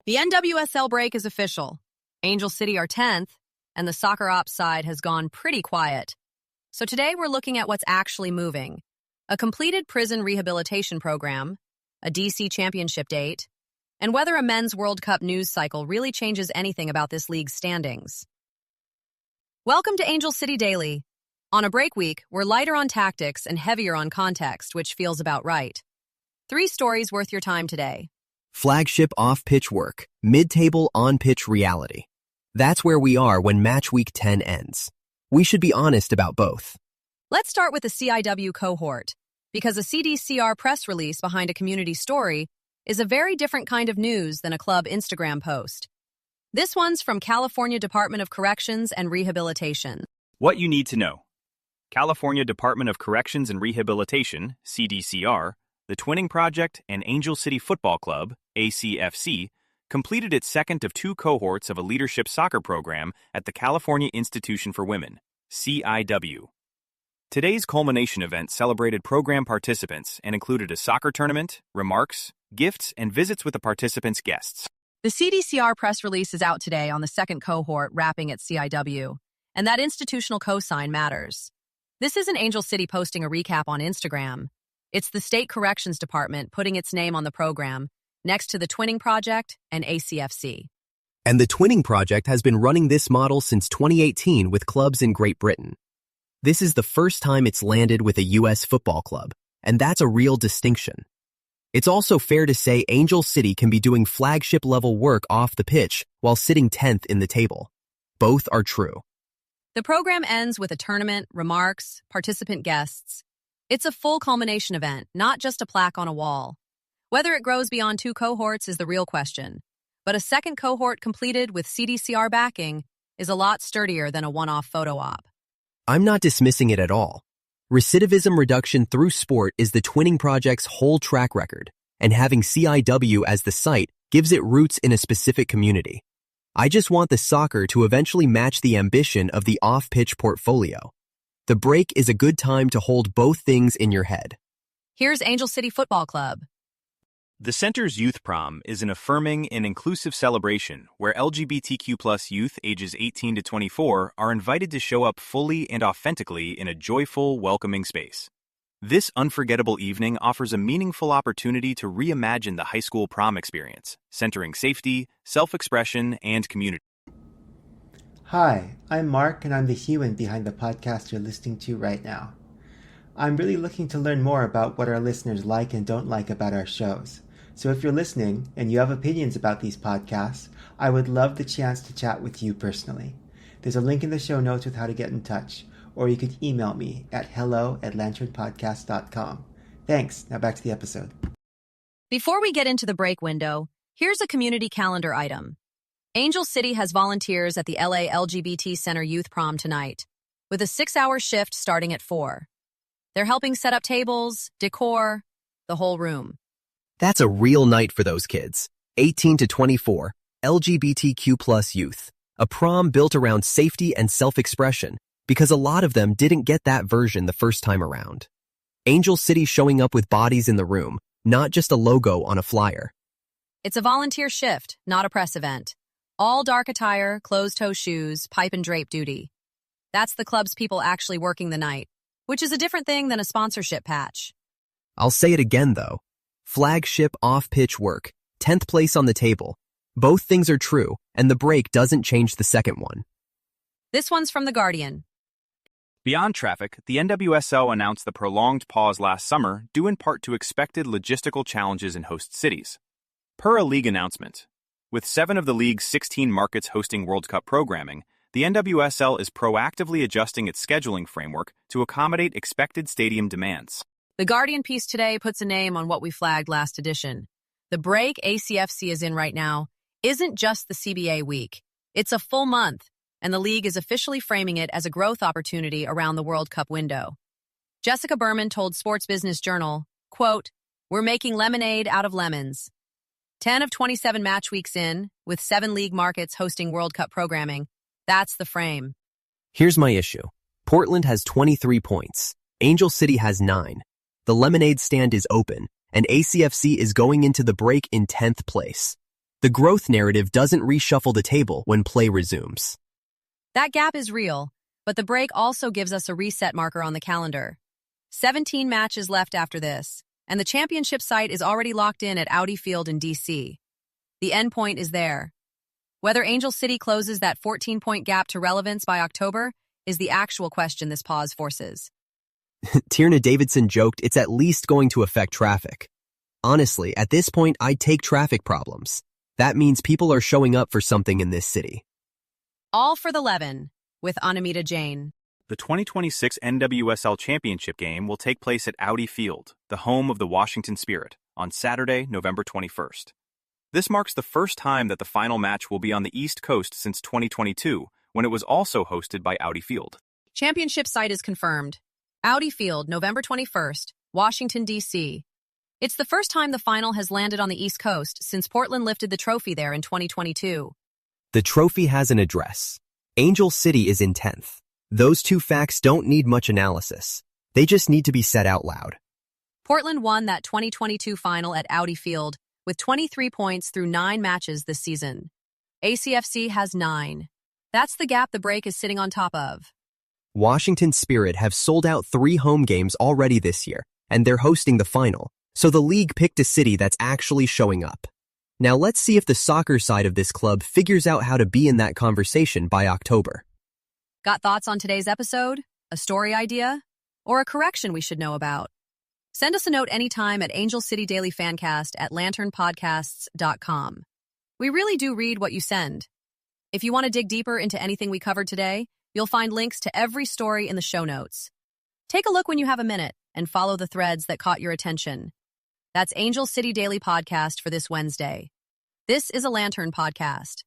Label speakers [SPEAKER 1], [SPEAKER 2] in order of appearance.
[SPEAKER 1] The NWSL break is official. Angel City are 10th, and the soccer ops side has gone pretty quiet. So today we're looking at what's actually moving. A completed prison rehabilitation program, a DC championship date, and whether a men's World Cup news cycle really changes anything about this league's standings. Welcome to Angel City Daily. On a break week, we're lighter on tactics and heavier on context, which feels about right. 3 stories worth your time today.
[SPEAKER 2] Flagship off-pitch work, mid-table on-pitch reality. That's where we are when match week 10 ends. We should be honest about both.
[SPEAKER 1] Let's start with the CIW cohort, because a CDCR press release behind a community story is a very different kind of news than a club Instagram post. This one's from California Department of Corrections and Rehabilitation.
[SPEAKER 3] What you need to know. California Department of Corrections and Rehabilitation, CDCR, the Twinning Project, and Angel City Football Club, ACFC, completed its second of 2 cohorts of a leadership soccer program at the California Institution for Women, CIW. Today's culmination event celebrated program participants and included a soccer tournament, remarks, gifts, and visits with the participants' guests.
[SPEAKER 1] The CDCR press release is out today on the second cohort wrapping at CIW, and that institutional cosign matters. This isn't Angel City posting a recap on Instagram. It's the State Corrections Department putting its name on the program, next to the Twinning Project and ACFC.
[SPEAKER 2] And the Twinning Project has been running this model since 2018 with clubs in Great Britain. This is the first time it's landed with a U.S. football club, and that's a real distinction. It's also fair to say Angel City can be doing flagship-level work off the pitch while sitting 10th in the table. Both are true.
[SPEAKER 1] The program ends with a tournament, remarks, participant guests. It's a full culmination event, not just a plaque on a wall. Whether it grows beyond 2 cohorts is the real question. But a second cohort completed with CDCR backing is a lot sturdier than a one-off photo op.
[SPEAKER 2] I'm not dismissing it at all. Recidivism reduction through sport is the Twinning Project's whole track record, and having CIW as the site gives it roots in a specific community. I just want the soccer to eventually match the ambition of the off-pitch portfolio. The break is a good time to hold both things in your head.
[SPEAKER 1] Here's Angel City Football Club.
[SPEAKER 3] The Center's Youth Prom is an affirming and inclusive celebration where LGBTQ+ youth ages 18 to 24 are invited to show up fully and authentically in a joyful, welcoming space. This unforgettable evening offers a meaningful opportunity to reimagine the high school prom experience, centering safety, self-expression, and community.
[SPEAKER 4] Hi, I'm Mark, and I'm the human behind the podcast you're listening to right now. I'm really looking to learn more about what our listeners like and don't like about our shows. So if you're listening and you have opinions about these podcasts, I would love the chance to chat with you personally. There's a link in the show notes with how to get in touch, or you could email me at hello@lanternpodcast.com. Thanks. Now back to the episode.
[SPEAKER 1] Before we get into the break window, here's a community calendar item. Angel City has volunteers at the LA LGBT Center Youth Prom tonight, with a 6-hour shift starting at 4. They're helping set up tables, decor, the whole room.
[SPEAKER 2] That's a real night for those kids. 18 to 24, LGBTQ+ youth. A prom built around safety and self-expression, because a lot of them didn't get that version the first time around. Angel City showing up with bodies in the room, not just a logo on a flyer.
[SPEAKER 1] It's a volunteer shift, not a press event. All dark attire, closed-toe shoes, pipe and drape duty. That's the club's people actually working the night, which is a different thing than a sponsorship patch.
[SPEAKER 2] I'll say it again, though. Flagship off-pitch work, 10th place on the table. Both things are true, and the break doesn't change the second one.
[SPEAKER 1] This one's from The Guardian.
[SPEAKER 3] Beyond traffic, the NWSL announced the prolonged pause last summer due in part to expected logistical challenges in host cities. Per a league announcement, with 7 of the league's 16 markets hosting World Cup programming, the NWSL is proactively adjusting its scheduling framework to accommodate expected stadium demands.
[SPEAKER 1] The Guardian piece today puts a name on what we flagged last edition. The break ACFC is in right now isn't just the CBA week. It's a full month, and the league is officially framing it as a growth opportunity around the World Cup window. Jessica Berman told Sports Business Journal, quote, "We're making lemonade out of lemons." 10 of 27 match weeks in, with 7 league markets hosting World Cup programming. That's the frame.
[SPEAKER 2] Here's my issue. Portland has 23 points. Angel City has 9. The lemonade stand is open, and ACFC is going into the break in 10th place. The growth narrative doesn't reshuffle the table when play resumes.
[SPEAKER 1] That gap is real, but the break also gives us a reset marker on the calendar. 17 matches left after this, and the championship site is already locked in at Audi Field in D.C. The endpoint is there. Whether Angel City closes that 14-point gap to relevance by October is the actual question this pause forces.
[SPEAKER 2] Tierna Davidson joked it's at least going to affect traffic. Honestly, at this point, I'd take traffic problems. That means people are showing up for something in this city.
[SPEAKER 1] All for the 11, with Anamita Jain.
[SPEAKER 3] The 2026 NWSL Championship game will take place at Audi Field, the home of the Washington Spirit, on Saturday, November 21st. This marks the first time that the final match will be on the East Coast since 2022, when it was also hosted by Audi Field.
[SPEAKER 1] Championship site is confirmed. Audi Field, November 21st, Washington, D.C. It's the first time the final has landed on the East Coast since Portland lifted the trophy there in 2022.
[SPEAKER 2] The trophy has an address. Angel City is in 10th. Those two facts don't need much analysis. They just need to be said out loud.
[SPEAKER 1] Portland won that 2022 final at Audi Field with 23 points through 9 matches this season. ACFC has 9. That's the gap the break is sitting on top of.
[SPEAKER 2] Washington Spirit have sold out 3 home games already this year, and they're hosting the final, so the league picked a city that's actually showing up. Now let's see if the soccer side of this club figures out how to be in that conversation by October.
[SPEAKER 1] Got thoughts on today's episode? A story idea? Or a correction we should know about? Send us a note anytime at angelcitydailyfancast@lanternpodcasts.com. We really do read what you send. If you want to dig deeper into anything we covered today, you'll find links to every story in the show notes. Take a look when you have a minute and follow the threads that caught your attention. That's Angel City Daily Podcast for this Wednesday. This is a Lantern Podcast.